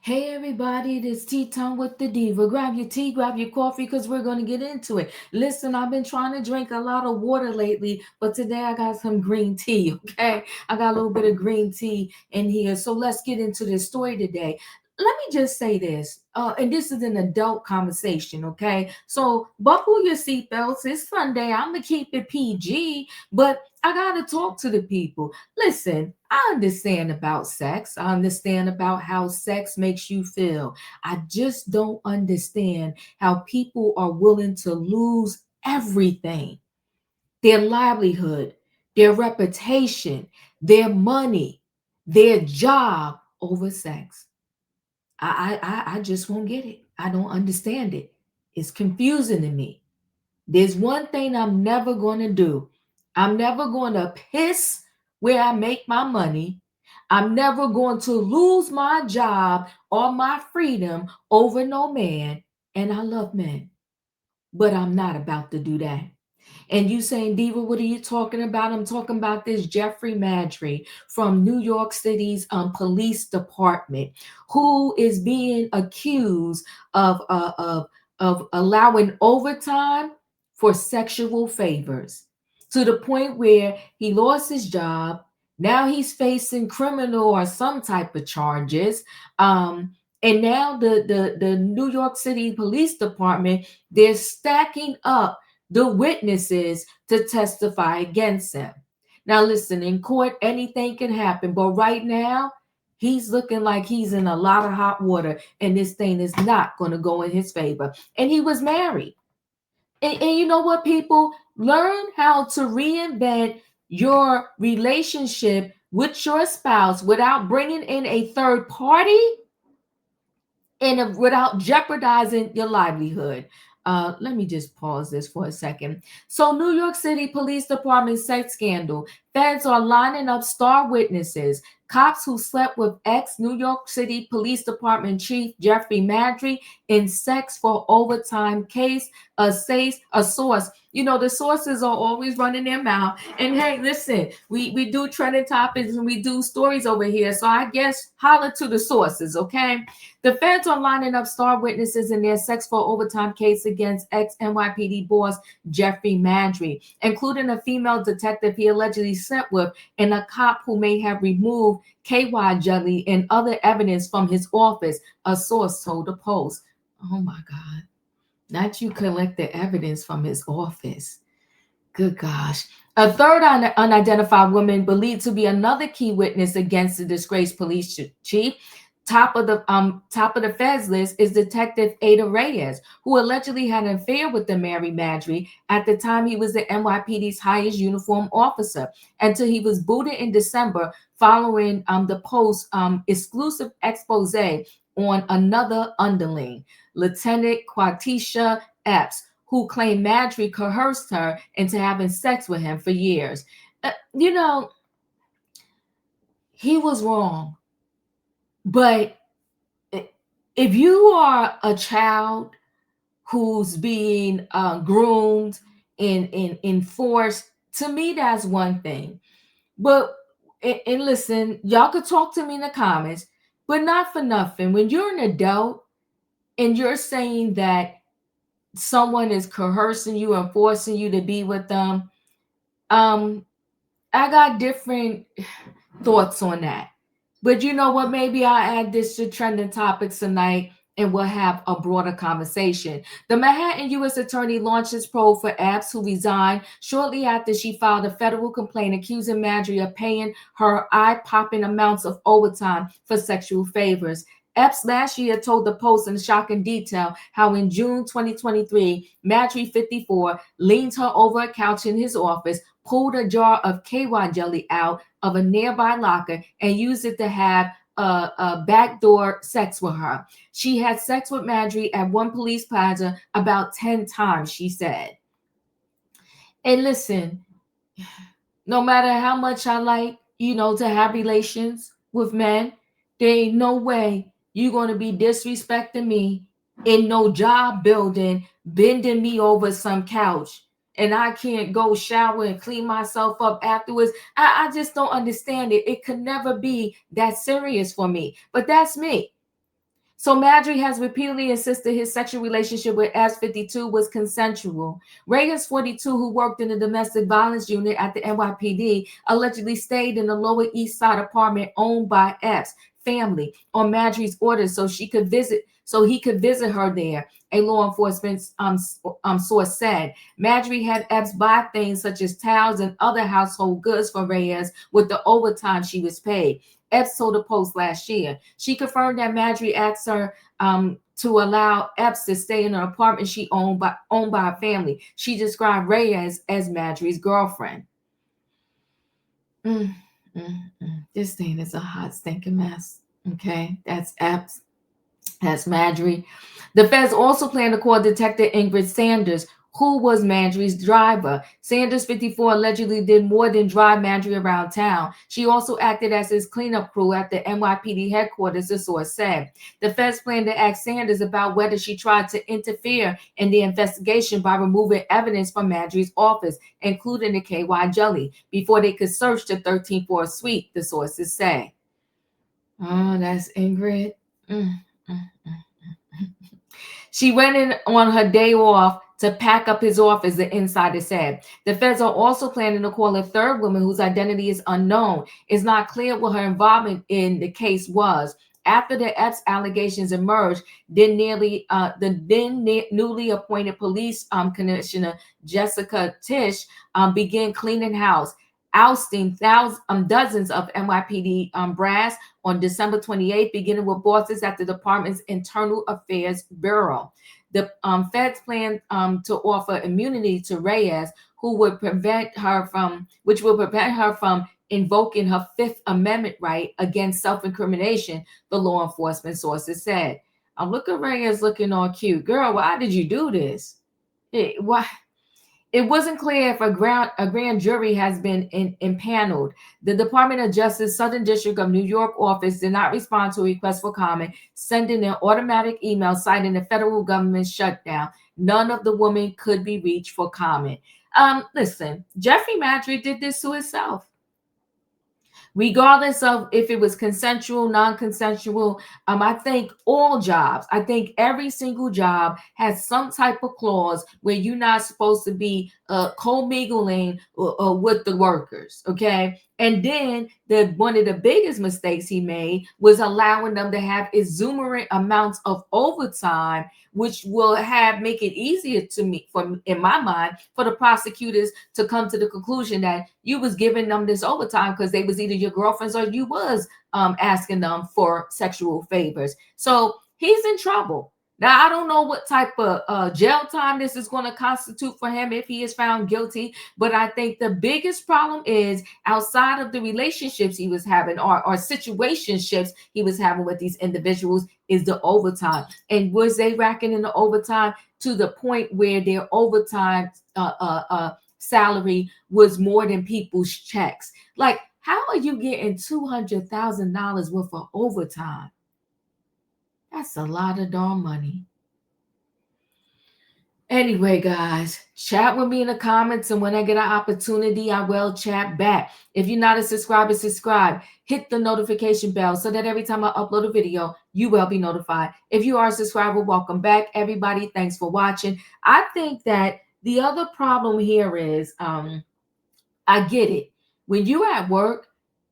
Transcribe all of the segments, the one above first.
Hey everybody, this Tea Time with the Diva. Grab your tea, grab your coffee, because we're going to get into it. Listen, I've been trying to drink a lot of water lately, but today I got some green tea, okay? I got a little bit of green tea in here. So let's get into this story today. Let me just say this, and this is an adult conversation, okay? So buckle your seatbelts. It's Sunday. I'm going to keep it PG, but I got to talk to the people. Listen, I understand about sex. I understand about how sex makes you feel. I just don't understand how people are willing to lose everything, their livelihood, their reputation, their money, their job over sex. I just won't get it. I don't understand it. It's confusing to me. There's one thing I'm never going to do. I'm never going to piss where I make my money. I'm never going to lose my job or my freedom over no man. And I love men, but I'm not about to do that. And you saying, Diva, what are you talking about? I'm talking about this Jeffrey Maddrey from New York City's police department, who is being accused of, uh, of, of allowing overtime for sexual favors, to the point where he lost his job. Now he's facing criminal or some type of charges. And now the New York City Police Department, they're stacking up the witnesses to testify against him. Now, listen, in court, anything can happen, but right now, he's looking like he's in a lot of hot water, and this thing is not going to go in his favor. And he was married. And you know what, people? Learn how to reinvent your relationship with your spouse without bringing in a third party and without jeopardizing your livelihood. Let me just pause this for a second. So, New York City Police Department sex scandal. Feds are lining up star witnesses. Cops who slept with ex New York City Police Department Chief Jeffrey Maddrey in sex for overtime case. Says a source. You know, the sources are always running their mouth. And hey, listen, we do trending topics and we do stories over here. So I guess holler to the sources, okay? The feds are lining up star witnesses in their sex for overtime case against ex NYPD boss Jeffrey Maddrey, including a female detective he allegedly slept with and a cop who may have removed KY jelly and other evidence from his office, a source told the Post. Oh my God. Not you collect the evidence from his office. Good gosh. A third unidentified woman believed to be another key witness against the disgraced police chief. Top of the feds list is Detective Ada Reyes, who allegedly had an affair with the Mary Maddrey at the time he was the NYPD's highest uniform officer, until he was booted in December following the Post exclusive expose on another underling, Lieutenant Quathisha Epps, who claimed Maddrey coerced her into having sex with him for years. You know, he was wrong. But if you are a child who's being groomed and enforced, to me, that's one thing. But, and listen, y'all could talk to me in the comments, but not for nothing. When you're an adult and you're saying that someone is coercing you and forcing you to be with them, um, I got different thoughts on that. But you know what? Maybe I'll add this to trending topics tonight and we'll have a broader conversation. The Manhattan U.S. Attorney launched his probe for Epps, who resigned shortly after she filed a federal complaint accusing Maddrey of paying her eye-popping amounts of overtime for sexual favors. Epps last year told the Post in shocking detail how in June 2023, Maddrey, 54, leaned her over a couch in his office, pulled a jar of KY jelly out of a nearby locker, and used it to have a backdoor sex with her. She had sex with Maddrey at one police plaza about 10 times, she said. And listen, no matter how much I like, to have relations with men, there ain't no way you're going to be disrespecting me in no job building, bending me over some couch, and I can't go shower and clean myself up afterwards. I just don't understand it. It could never be that serious for me. But that's me. So Maddrey has repeatedly insisted his sexual relationship with Epps, 52, was consensual. Reyes, 42, who worked in the domestic violence unit at the NYPD, allegedly stayed in the Lower East Side apartment owned by Epps' family on Maddrey's orders so he could visit her there. A law enforcement source said Maddrey had Epps buy things such as towels and other household goods for Reyes with the overtime she was paid. Epps told the Post last year. She confirmed that Maddrey asked her to allow Epps to stay in an apartment she owned by her family. She described Reyes as Maddrey's girlfriend. Mm, This thing is a hot stinking mess. Okay, that's Epps. That's Maddrey. The feds also plan to call Detective Ingrid Sanders, who was Maddrey's driver. Sanders, 54, allegedly did more than drive Maddrey around town. She also acted as his cleanup crew at the NYPD headquarters, the source said. The feds plan to ask Sanders about whether she tried to interfere in the investigation by removing evidence from Maddrey's office, including the KY jelly, before they could search the 13th floor suite, the sources say. Oh, that's Ingrid. Mm, mm, mm. She went in on her day off to pack up his office, the insider said. The feds are also planning to call a third woman whose identity is unknown. It's not clear what her involvement in the case was. After the Epps allegations emerged, the newly appointed police commissioner Jessica Tisch began cleaning house, ousting dozens of NYPD brass on December 28th, beginning with bosses at the department's Internal Affairs Bureau. The feds plan to offer immunity to Reyes, which would prevent her from invoking her Fifth Amendment right against self-incrimination, the law enforcement sources said. Look at Reyes looking all cute. Girl, why did you do this? Why? It wasn't clear if a grand jury has been impaneled. The Department of Justice Southern District of New York office did not respond to a request for comment, sending an automatic email citing the federal government shutdown. None of the women could be reached for comment. Listen, Jeffrey Maddrey did this to himself. Regardless of if it was consensual, non-consensual, I think I think every single job has some type of clause where you're not supposed to be co-mingling with the workers, okay? And then one of the biggest mistakes he made was allowing them to have exuberant amounts of overtime, which will make it easier in my mind, for the prosecutors to come to the conclusion that you was giving them this overtime because they was either your girlfriends or you was asking them for sexual favors. So he's in trouble. Now, I don't know what type of jail time this is going to constitute for him if he is found guilty, but I think the biggest problem is outside of the relationships he was having or situationships he was having with these individuals is the overtime. And was they racking in the overtime to the point where their overtime salary was more than people's checks? Like, how are you getting $200,000 worth of overtime? That's a lot of darn money. Anyway, guys, chat with me in the comments, and when I get an opportunity, I will chat back. If you're not a subscriber, subscribe. Hit the notification bell so that every time I upload a video, you will be notified. If you are a subscriber, welcome back, everybody. Thanks for watching. I think that the other problem here is, I get it. When you're at work,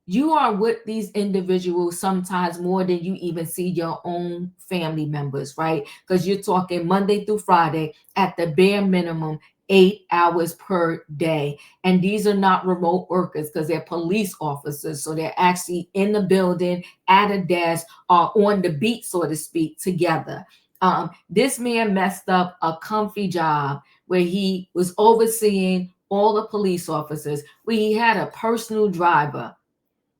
you are with these individuals sometimes more than you even see your own family members, right? Because you're talking Monday through Friday at the bare minimum, 8 hours per day. And these are not remote workers because they're police officers. So they're actually in the building at a desk or on the beat, so to speak, together. This man messed up a comfy job where he was overseeing all the police officers, where he had a personal driver,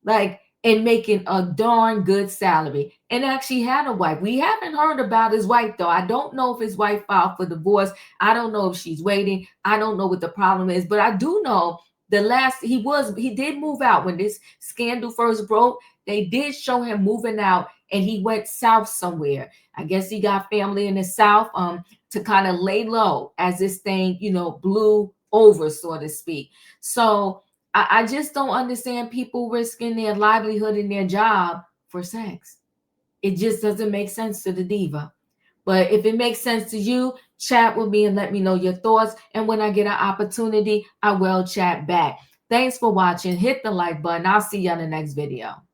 like, and making a darn good salary, and actually had a wife. We haven't heard about his wife, though. I don't know if his wife filed for divorce. I don't know if she's waiting. I don't know what the problem is, but I do know he did move out when this scandal first broke. They did show him moving out, and he went south somewhere. I guess he got family in the south to kind of lay low as this thing, blew over, so to speak. So I just don't understand people risking their livelihood and their job for sex. It just doesn't make sense to the diva. But if it makes sense to you, chat with me and let me know your thoughts. And when I get an opportunity, I will chat back. Thanks for watching. Hit the like button. I'll see you on the next video.